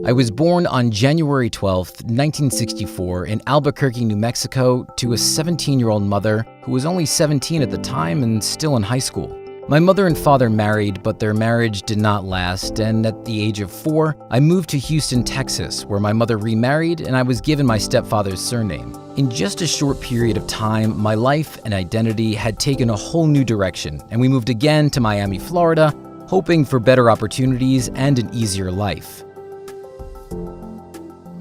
I was born on January 12th, 1964 in Albuquerque, New Mexico, to a 17-year-old mother who was only 17 at the time and still in high school. My mother and father married, but their marriage did not last, and at the age of 4, I moved to Houston, Texas, where my mother remarried and I was given my stepfather's surname. In just a short period of time, my life and identity had taken a whole new direction, and we moved again to Miami, Florida, hoping for better opportunities and an easier life.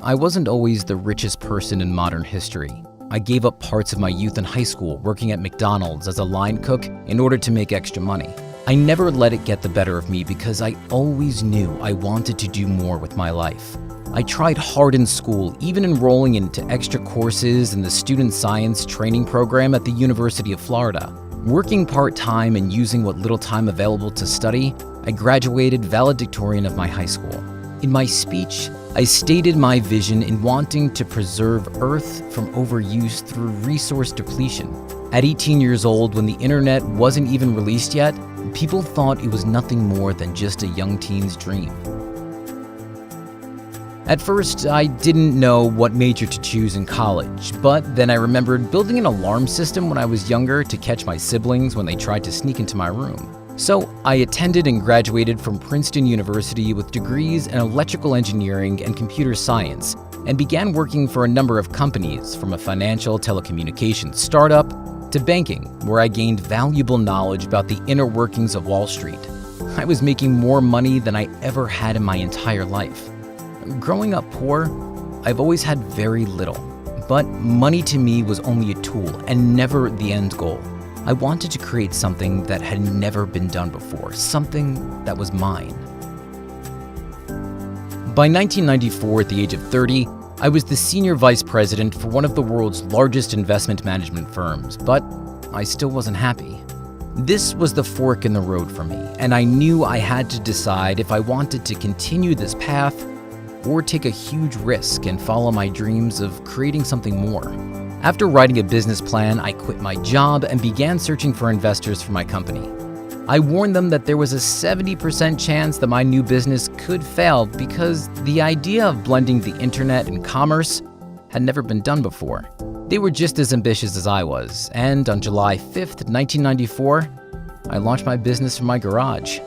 I wasn't always the richest person in modern history. I gave up parts of my youth in high school working at McDonald's as a line cook in order to make extra money. I never let it get the better of me because I always knew I wanted to do more with my life. I tried hard in school, even enrolling into extra courses in the Student Science Training Program at the University of Florida. Working part-time and using what little time available to study, I graduated valedictorian of my high school. In my speech, I stated my vision in wanting to preserve Earth from overuse through resource depletion. At 18 years old, when the internet wasn't even released yet, people thought it was nothing more than just a young teen's dream. At first, I didn't know what major to choose in college, but then I remembered building an alarm system when I was younger to catch my siblings when they tried to sneak into my room. So I attended and graduated from Princeton University with degrees in electrical engineering and computer science, and began working for a number of companies, from a financial telecommunications startup to banking, where I gained valuable knowledge about the inner workings of Wall Street. I was making more money than I ever had in my entire life. Growing up poor, I've always had very little, but money to me was only a tool and never the end goal. I wanted to create something that had never been done before, something that was mine. By 1994, at the age of 30, I was the senior vice president for one of the world's largest investment management firms, but I still wasn't happy. This was the fork in the road for me, and I knew I had to decide if I wanted to continue this path or take a huge risk and follow my dreams of creating something more. After writing a business plan, I quit my job and began searching for investors for my company. I warned them that there was a 70% chance that my new business could fail because the idea of blending the internet and commerce had never been done before. They were just as ambitious as I was, and on July 5th, 1994, I launched my business from my garage.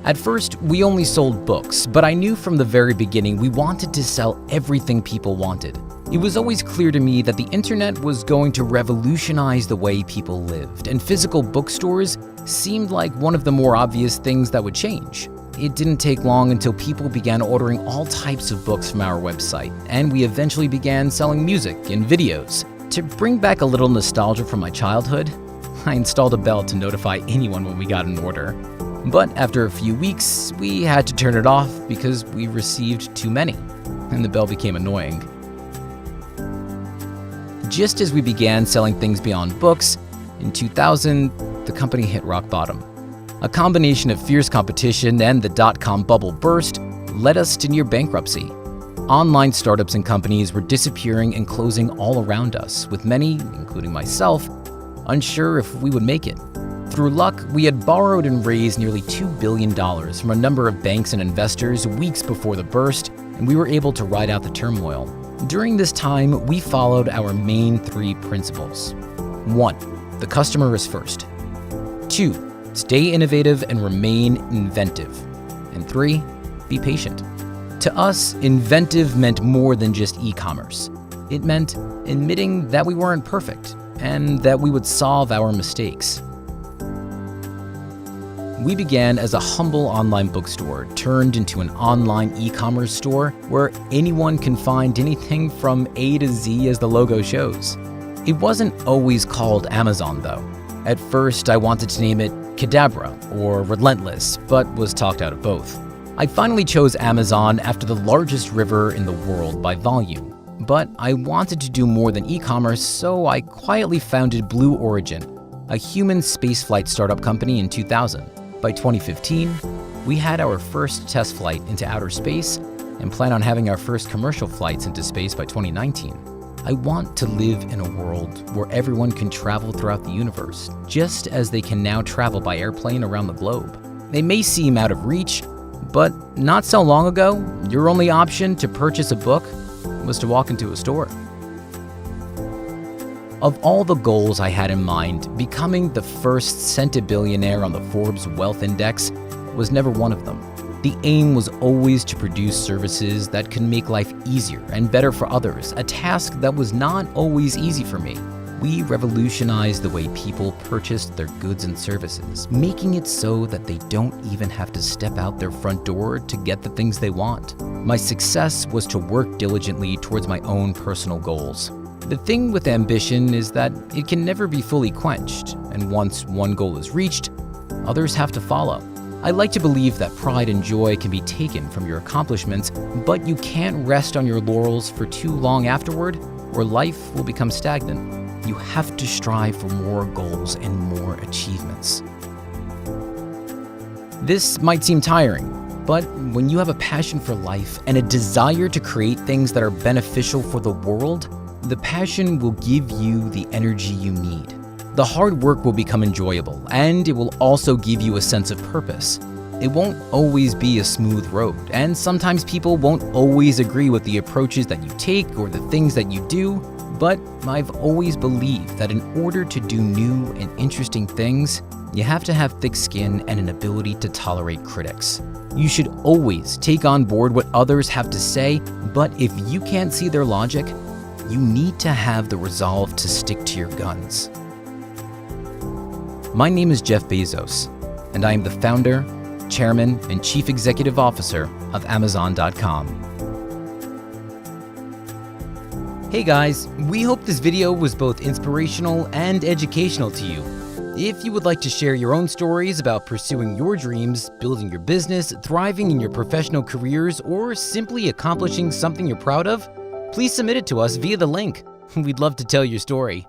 At first, we only sold books, but I knew from the very beginning we wanted to sell everything people wanted. It was always clear to me that the internet was going to revolutionize the way people lived, and physical bookstores seemed like one of the more obvious things that would change. It didn't take long until people began ordering all types of books from our website, and we eventually began selling music and videos. To bring back a little nostalgia from my childhood, I installed a bell to notify anyone when we got an order. But after a few weeks, we had to turn it off because we received too many, and the bell became annoying. Just as we began selling things beyond books, in 2000, the company hit rock bottom. A combination of fierce competition and the dot-com bubble burst led us to near bankruptcy. Online startups and companies were disappearing and closing all around us, with many, including myself, unsure if we would make it. Through luck, we had borrowed and raised nearly $2 billion from a number of banks and investors weeks before the burst, and we were able to ride out the turmoil. During this time, we followed our main 3 principles. 1. The customer is first. 2. Stay innovative and remain inventive. And 3. Be patient. To us, inventive meant more than just e-commerce. It meant admitting that we weren't perfect and that we would solve our mistakes. We began as a humble online bookstore turned into an online e-commerce store where anyone can find anything from A to Z as the logo shows. It wasn't always called Amazon though. At first, I wanted to name it Cadabra or Relentless, but was talked out of both. I finally chose Amazon after the largest river in the world by volume. But I wanted to do more than e-commerce, so I quietly founded Blue Origin, a human spaceflight startup company in 2000. By 2015, we had our first test flight into outer space and plan on having our first commercial flights into space by 2019. I want to live in a world where everyone can travel throughout the universe, just as they can now travel by airplane around the globe. They may seem out of reach, But not so long ago, your only option to purchase a book was to walk into a store. Of all the goals I had in mind, becoming the first centibillionaire on the Forbes Wealth Index was never one of them. The aim was always to produce services that could make life easier and better for others, a task that was not always easy for me. We revolutionized the way people purchased their goods and services, making it so that they don't even have to step out their front door to get the things they want. My success was to work diligently towards my own personal goals. The thing with ambition is that it can never be fully quenched, and once one goal is reached, others have to follow. I like to believe that pride and joy can be taken from your accomplishments, but you can't rest on your laurels for too long afterward, or life will become stagnant. You have to strive for more goals and more achievements. This might seem tiring, but when you have a passion for life and a desire to create things that are beneficial for the world, the passion will give you the energy you need. The hard work will become enjoyable, and it will also give you a sense of purpose. It won't always be a smooth road, and sometimes people won't always agree with the approaches that you take or the things that you do, but I've always believed that in order to do new and interesting things, you have to have thick skin and an ability to tolerate critics. You should always take on board what others have to say, but if you can't see their logic, you need to have the resolve to stick to your guns. My name is Jeff Bezos, and I am the founder, chairman, and chief executive officer of Amazon.com. Hey guys, we hope this video was both inspirational and educational to you. If you would like to share your own stories about pursuing your dreams, building your business, thriving in your professional careers, or simply accomplishing something you're proud of, please submit it to us via the link. We'd love to tell your story.